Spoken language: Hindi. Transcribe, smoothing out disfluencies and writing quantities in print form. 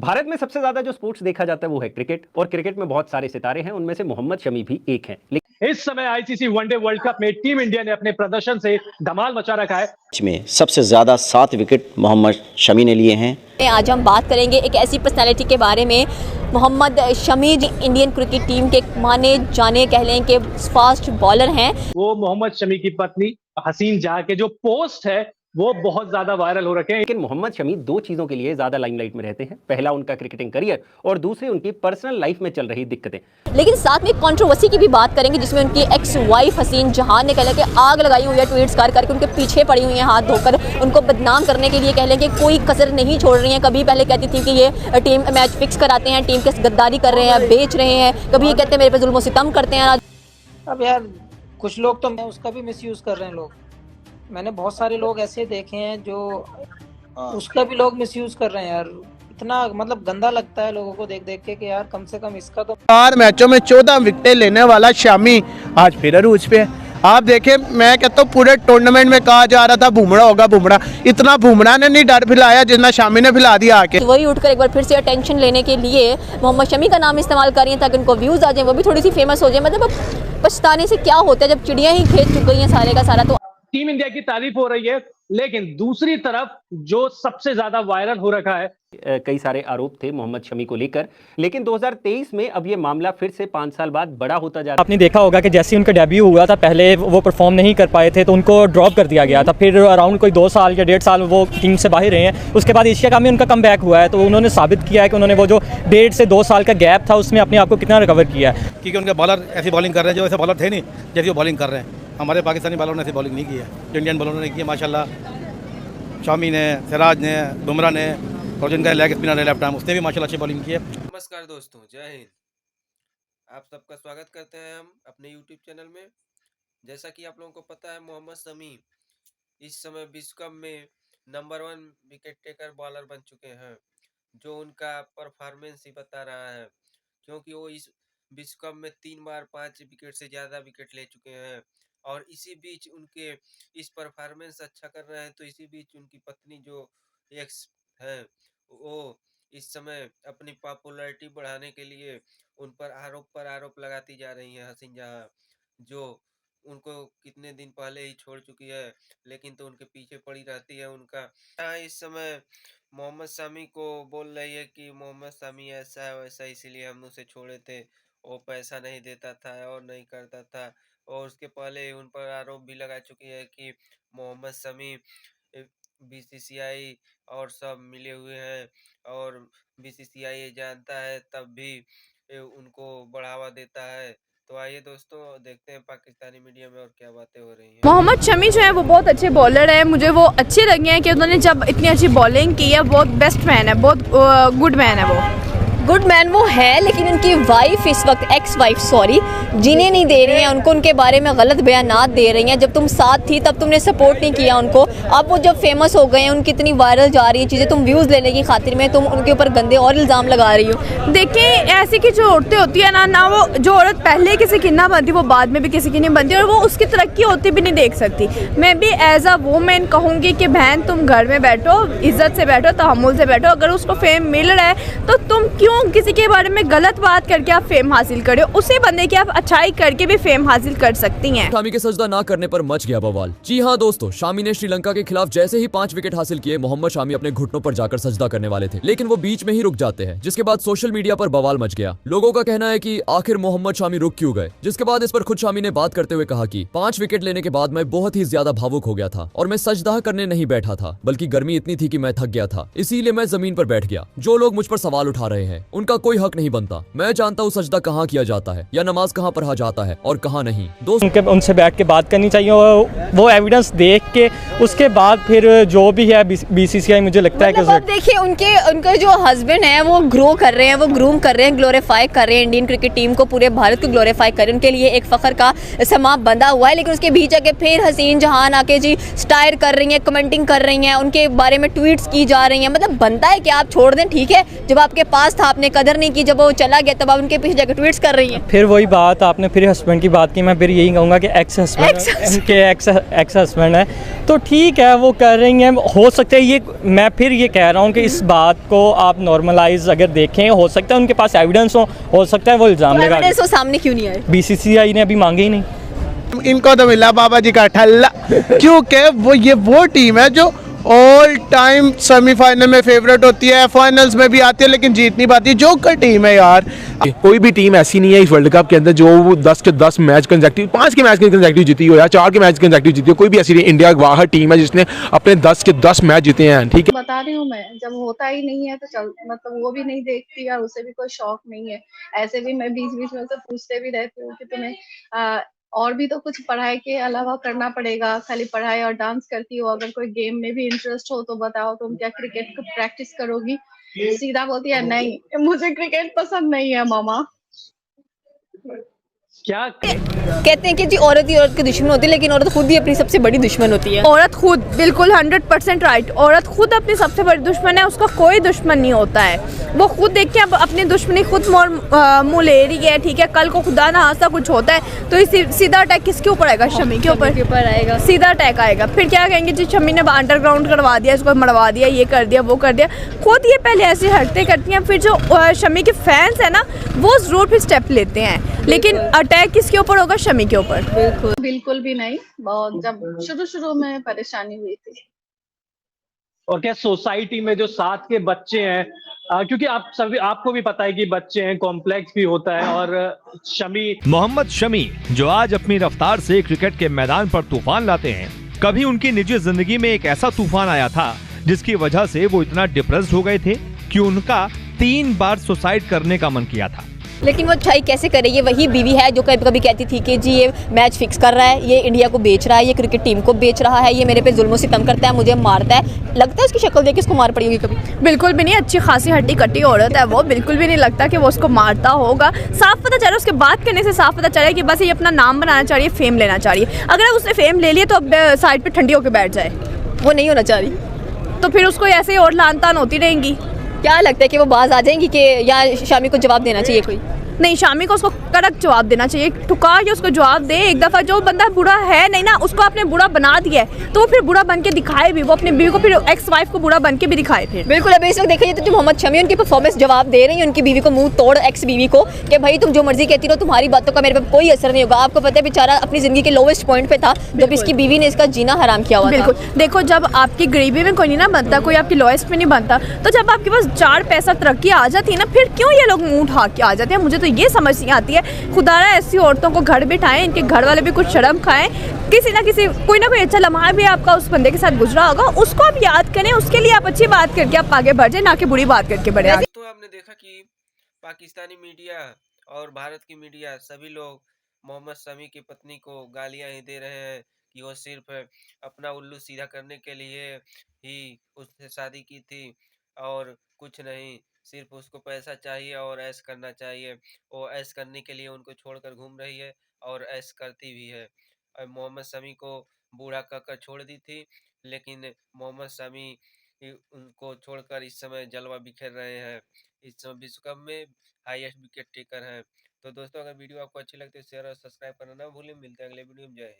भारत में सबसे ज्यादा जो स्पोर्ट्स देखा जाता है वो है क्रिकेट, और क्रिकेट में बहुत सारे सितारे हैं, उनमें से मोहम्मद शमी भी एक हैं। इस समय आईसीसी वनडे वर्ल्ड कप में टीम इंडिया ने अपने प्रदर्शन से धमाल मचा रखा है। में सबसे ज्यादा 7 विकेट मोहम्मद शमी ने लिए हैं। आज हम बात करेंगे एक ऐसी पर्सनालिटी के बारे में, मोहम्मद शमी जी इंडियन क्रिकेट टीम के माने जाने कह लें कि फास्ट बॉलर हैं। वो मोहम्मद शमी की पत्नी हसीन जहां के जो पोस्ट है वो बहुत ज्यादा वायरल हो रखे हैं। लेकिन मोहम्मद शमी दो चीजों के लिए ज्यादा लाइमलाइट में रहते हैं, पहला उनका क्रिकेटिंग करियर और दूसरी उनकी पर्सनल लाइफ में चल रही दिक्कतें। लेकिन साथ में कंट्रोवर्सी की भी बात करेंगे, जिसमें उनकी एक्स वाइफ हसीन जहां ने कह लें कि आग लगाई हुई है ट्वीट्स कर करके, उनके पीछे पड़ी हुई है हाथ धोकर, उनको बदनाम करने के लिए कह लें कि कोई कसर नहीं छोड़ रही है। कभी पहले कहती थी कि ये टीम मैच फिक्स कराते हैं, टीम के गद्दारी कर रहे हैं, बेच रहे हैं, कभी ये कहते हैं मेरे पे जुल्म सितम करते हैं। अब यार कुछ लोग तो उसका भी मिसयूज कर रहे हैं लोग। मैंने बहुत सारे लोग ऐसे देखे हैं जो उसका भी लोग मिसयूज कर रहे हैं यार। इतना मतलब गंदा लगता है लोगों को देख देख के कि यार कम से कम इसका तो 4 मैचों में 14 विकेटें लेने वाला शमी आज फिर अरूज पे है। आप देखें, मैं कहता हूँ पूरे टूर्नामेंट में कहा जा रहा था बुमराह होगा, बुमराह इतना बुमराह ने नहीं डर फैलाया जितना शमी ने फैला दिया आके। वही उठकर एक बार फिर से अटेंशन लेने के लिए मोहम्मद शमी का नाम इस्तेमाल कर रही हैं ताकि उनको व्यूज आ जाए, वो भी थोड़ी सी फेमस हो जाए। मतलब पछताने से क्या होता है जब चिड़िया ही खेत चुक गई हैं सारे का सारा। तो टीम इंडिया की तारीफ हो रही है, लेकिन दूसरी तरफ जो सबसे ज्यादा वायरल हो रखा है, कई सारे आरोप थे मोहम्मद शमी को लेकर, लेकिन 2023 में अब ये मामला फिर से 5 साल बाद बड़ा होता जा रहा है। आपने देखा होगा कि जैसे उनका डेब्यू हुआ था, पहले वो परफॉर्म नहीं कर पाए थे तो उनको ड्रॉप कर दिया गया था। फिर अराउंड कोई 2 साल या 1.5 साल वो टीम से बाहर रहे हैं। उसके बाद एशिया कप में उनका कम बैक हुआ है, तो उन्होंने साबित किया है कि उन्होंने वो जो 1.5 से 2 साल का गैप था उसमें अपने आप को कितना रिकवर किया है। क्योंकि उनके बॉलर ऐसी बॉलिंग कर रहे हैं जो ऐसे बॉलर थे नहीं जैसी वो बॉलिंग कर रहे हैं। हमारे पाकिस्तानी बॉलरों ने ऐसी बॉलिंग नहीं की है जो इंडियन बॉलरों ने की है। माशाल्लाह शामी ने, सिराज ने, बुमराह ने और जिनका लेग स्पिनर है लेफ्ट आर्म, उसने भी माशाल्लाह अच्छी बॉलिंग की है। नमस्कार दोस्तों, जय हिंद। आप सबका स्वागत करते हैं हम अपने YouTube चैनल में। जैसा कि आप लोगों को पता है, मोहम्मद शमी इस समय विश्व कप में नंबर 1 विकेट टेकर बॉलर बन चुके हैं, जो उनका परफॉर्मेंस ही बता रहा है। क्योंकि वो इस विश्व कप में 3 बार 5 विकेट से ज़्यादा विकेट ले चुके हैं, और इसी बीच उनके इस परफॉर्मेंस अच्छा कर रहे हैं तो इसी बीच उनकी पत्नी जो एक्स है, वो इस समय अपनी पॉपुलैरिटी बढ़ाने के लिए उन पर आरोप लगाती जा रही हैं। हसीन जहां जो उनको कितने दिन पहले ही छोड़ चुकी है, लेकिन तो उनके पीछे पड़ी रहती है। उनका इस समय मोहम्मद शमी को बोल रही है कि मोहम्मद शमी ऐसा है वैसा, इसीलिए हम उसे छोड़े थे, वो पैसा नहीं देता था और नहीं करता था। और उसके पहले उन पर आरोप भी लगा चुकी है कि मोहम्मद शमी बीसीसीआई और सब मिले हुए हैं, और बीसीसीआई ये जानता है तब भी उनको बढ़ावा देता है। तो आइए दोस्तों, देखते हैं पाकिस्तानी मीडिया में और क्या बातें हो रही हैं। मोहम्मद शमी जो है वो बहुत अच्छे बॉलर है। मुझे वो अच्छे लगे हैं कि उन्होंने जब इतनी अच्छी बॉलिंग की है, बहुत बेस्ट मैन है, बहुत गुड मैन है। वो गुड मैन वो है, लेकिन उनकी वाइफ इस वक्त एक्स वाइफ जीने नहीं दे रही हैं उनको, उनके बारे में गलत बयानात दे रही हैं। जब तुम साथ थी तब तुमने सपोर्ट नहीं किया उनको, अब वो जब फेमस हो गए हैं, उनकी इतनी वायरल जा रही है चीज़ें, तुम व्यूज़ लेने की खातिर में तुम उनके ऊपर गंदे और इल्ज़ाम लगा रही हो। देखें, ऐसी की जो औरतें होती है ना वो जो औरत पहले किसी की ना बनती वो बाद में भी किसी की नहीं बनती, और वो उसकी तरक्की होती भी नहीं देख सकती। मैं भी एज अ वुमेन कहूँगी कि बहन तुम घर में बैठो, इज्जत से बैठो, तहम्मुल से बैठो। अगर उसको फेम मिल रहा है तो तुम क्यों किसी के बारे में गलत बात करके आप फेम हासिल करे हो? उसी बंदे की आप अच्छाई करके भी फेम हासिल कर सकती हैं। शामी के सजदा ना करने पर मच गया बवाल। जी हाँ दोस्तों, शामी ने श्रीलंका के खिलाफ जैसे ही 5 विकेट हासिल किए, मोहम्मद शमी अपने घुटनों पर जाकर सजदा करने वाले थे, लेकिन वो बीच में ही रुक जाते हैं, जिसके बाद सोशल मीडिया पर बवाल मच गया। लोगों का कहना है कि आखिर मोहम्मद शमी रुक क्यों गए, जिसके बाद इस पर खुद शामी ने बात करते हुए कहा कि 5 विकेट लेने के बाद मैं बहुत ही ज्यादा भावुक हो गया था और मैं सजदा करने नहीं बैठा था, बल्कि गर्मी इतनी थी कि मैं थक गया था, इसीलिए मैं जमीन पर बैठ गया। जो लोग मुझ पर सवाल उठा रहे हैं उनका कोई हक नहीं बनता। मैं जानता हूँ सजदा कहाँ किया जाता है या नमाज कहाँ पढ़ा जाता है और कहाँ नहीं। दोस्त उनसे बैठ के बात करनी चाहिए, वो एविडेंस देख के उसके बाद फिर जो भी है बीसीसीआई मुझे लगता है कि देखिए उनके जो हस्बैंड है वो ग्रो कर रहे हैं, वो ग्रूम कर रहे हैं, ग्लोरीफाई कर रहे हैं इंडियन क्रिकेट टीम को, पूरे भारत को ग्लोरीफाई कर रहे हैं। उनके लिए एक फख्र का समा बंधा हुआ है, लेकिन उसके बीच आके फिर हसीन जहां आके जी स्टायर कर रही हैं, कमेंटिंग कर रही हैं, उनके बारे में ट्वीट्स की जा रही हैं। मतलब बनता है कि आप छोड़ दें, ठीक है, जब आपके पास था आपने कदर नहीं की, जब वो चला गया तब आप उनके पीछे जाकर ट्वीट्स कर रही हैं। फिर वही बात, आपने फिर हस्बैंड की बात की, मैं फिर यही कहूँगा कि एक्स हस्बैंड है तो ठीक है, वो कर रही हैं, हो सकता है ये, मैं फिर ये कह रहा हूँ कि इस बात को आप नॉर्मलाइज अगर देखें, हो सकता है उनके पास एविडेंस हो सकता है वो इल्ज़ाम लगा। एविडेंस वो सामने क्यों नहीं आए? बीसीसीआई ने अभी मांगे ही नहीं। इनको तो मिला बाबा जी का ठल्ला, क्योंकि वो टीम है जो ऑल टाइम सेमीफाइनल में फेवरेट होती है, फाइनल्स में भी आती है लेकिन जीत नहीं पाती। जोकर टीम है यार। कोई भी टीम ऐसी नहीं है इस वर्ल्ड कप के अंदर जो 10 के 10 मैच कंसेक्टिव, 5 के मैच कंसेक्टिव जीती हो या 4 के मैच कंसेक्टिव जीती हो, कोई भी ऐसी नहीं। इंडिया वाहद टीम है जिसने अपने 10 के 10 मैच जीते हैं। ठीक है, बता रही हूँ मैं, जब होता ही नहीं है तो चल, मतलब वो भी नहीं देखती और उसे भी कोई शौक नहीं है। ऐसे भी मैं बीच बीच में से पूछते भी रहती हूँ कि तुम्हें और भी तो कुछ पढ़ाई के अलावा करना पड़ेगा, खाली पढ़ाई और डांस करती हो, अगर कोई गेम में भी इंटरेस्ट हो तो बताओ, तुम क्या क्रिकेट को प्रैक्टिस करोगी? सीधा बोलती है नहीं, मुझे क्रिकेट पसंद नहीं है मामा। क्या कहते हैं कि जी औरत ही औरत की दुश्मन होती है, लेकिन औरत खुद ही अपनी सबसे बड़ी दुश्मन होती है। औरत खुद, बिल्कुल 100% राइट। औरत खुद अपनी सबसे बड़ी दुश्मन है, उसका कोई दुश्मन नहीं होता है। वो खुद देख के अब अपनी दुश्मनी खुद मुँह ले रही है। ठीक है, कल को खुदा ना हादसा कुछ होता है तो सीधा अटैक किसके ऊपर आएगा? शमी के ऊपर आएगा, सीधा अटैक आएगा। फिर क्या कहेंगे जी शमी ने अंडरग्राउंड करवा दिया, इसको मरवा दिया, ये कर दिया, वो कर दिया। खुद ये पहले ऐसी हरकतें करती हैं, फिर जो शमी के फैंस है ना वो जरूर फिर स्टेप लेते हैं, लेकिन अटैक किसके ऊपर होगा? शमी के ऊपर। बिल्कुल भी नहीं। बहुत जब शुरू में परेशानी हुई थी। और क्या सोसाइटी में जो साथ के बच्चे हैं, क्योंकि आपको भी पता है कि बच्चे हैं, कॉम्प्लेक्स भी होता है। और मोहम्मद शमी जो आज अपनी रफ्तार से क्रिकेट के मैदान पर तूफान लाते हैं, कभी उनकी निजी जिंदगी में एक ऐसा तूफान आया था जिसकी वजह से वो इतना डिप्रेस्ड हो गए थे कि उनका 3 बार सुसाइड करने का मन किया था। लेकिन वो ट्राई कैसे करे? ये वही बीवी है जो कभी कभी कहती थी कि जी ये मैच फिक्स कर रहा है, ये इंडिया को बेच रहा है, ये क्रिकेट टीम को बेच रहा है, ये मेरे पे जुल्म सितम करता है, मुझे मारता है। लगता है उसकी शक्ल देख के उसको मार पड़ी होगी कभी? बिल्कुल भी नहीं। अच्छी खासी हड्डी कट्टी औरत है वो, बिल्कुल भी नहीं लगता कि वो उसको मारता होगा। साफ पता चल रहा है, उसके बात करने से साफ पता चल रहा है कि बस ये अपना नाम बनाना चाह रही है, फेम लेना चाह रही है। अगर उसने फेम ले लिया तो अब साइड पर ठंडी होकर बैठ जाए, वो नहीं होना चाह रही, तो फिर उसको ऐसे ही और लान तान होती रहेंगी। क्या लगता है कि वो बाज आ जाएंगी कि या शामी को जवाब देना चाहिए? कोई नहीं, शामी को उसको कड़क जवाब देना चाहिए, ठुका के उसको जवाब दे। एक दफ़ा जो बंदा बुरा है नहीं ना, उसको आपने बुरा बना दिया है तो वो फिर बुरा बन के दिखाए भी, वो अपनी बीवी को, फिर एक्स वाइफ को बुरा बन के भी दिखाए फिर। बिल्कुल। अभी इस वक्त देखिए तो जो मोहम्मद शमी उनकी परफॉर्मेंस जवाब दे रही है उनकी बीवी को, मुंह तोड़ एक्स बीवी को, कि भाई तुम जो मर्जी कहती रहो, तुम्हारी बातों का मेरे पे कोई असर नहीं होगा। आपको पता है बेचारा अपनी जिंदगी के लोवेस्ट पॉइंट पे था जब इसकी बीवी ने इसका जीना हराम किया हुआ था। बिल्कुल। देखो, जब आपकी गरीबी में कोई नहीं ना बनता, कोई आपकी लोएस्ट में नहीं बनता, तो जब आपके पास 4 पैसा तरक्की आ जाती है ना, फिर क्यों ये लोग मुंह उठा के आ जाते हैं? मुझे तो ये समझ नहीं आती है। खुदारा ऐसी औरतों को घर बिठाएं, इनके घर वाले भी कुछ शर्म खाएं। किसी ना किसी कोई ना कोई अच्छा लम्हा भी आपका उस बंदे के साथ गुजरा होगा, उसको आप याद करें, उसके लिए आप अच्छी बात करके आप आगे बढ़ जाए, ना कि बुरी बात करके बढ़े आगे। तो आपने देखा कि पाकिस्तानी मीडिया और भारत की मीडिया सभी लोग मोहम्मद शमी की पत्नी को गालियां ही दे रहे हैं कि वो सिर्फ अपना उल्लू सीधा करने के लिए ही उससे शादी की थी और कुछ नहीं, सिर्फ उसको पैसा चाहिए और ऐश करना चाहिए। वो ऐश करने के लिए उनको छोड़कर घूम रही है और ऐश करती भी है। और मोहम्मद शमी को बूढ़ा कहकर छोड़ दी थी, लेकिन मोहम्मद शमी उनको छोड़कर इस समय जलवा बिखेर रहे हैं। इस समय विश्व कप में हाईएस्ट विकेट टेकर हैं। तो दोस्तों, अगर वीडियो आपको अच्छी लगती है शेयर और सब्सक्राइब करना ना भूलें। मिलते हैं अगले वीडियो में। जय हिंद।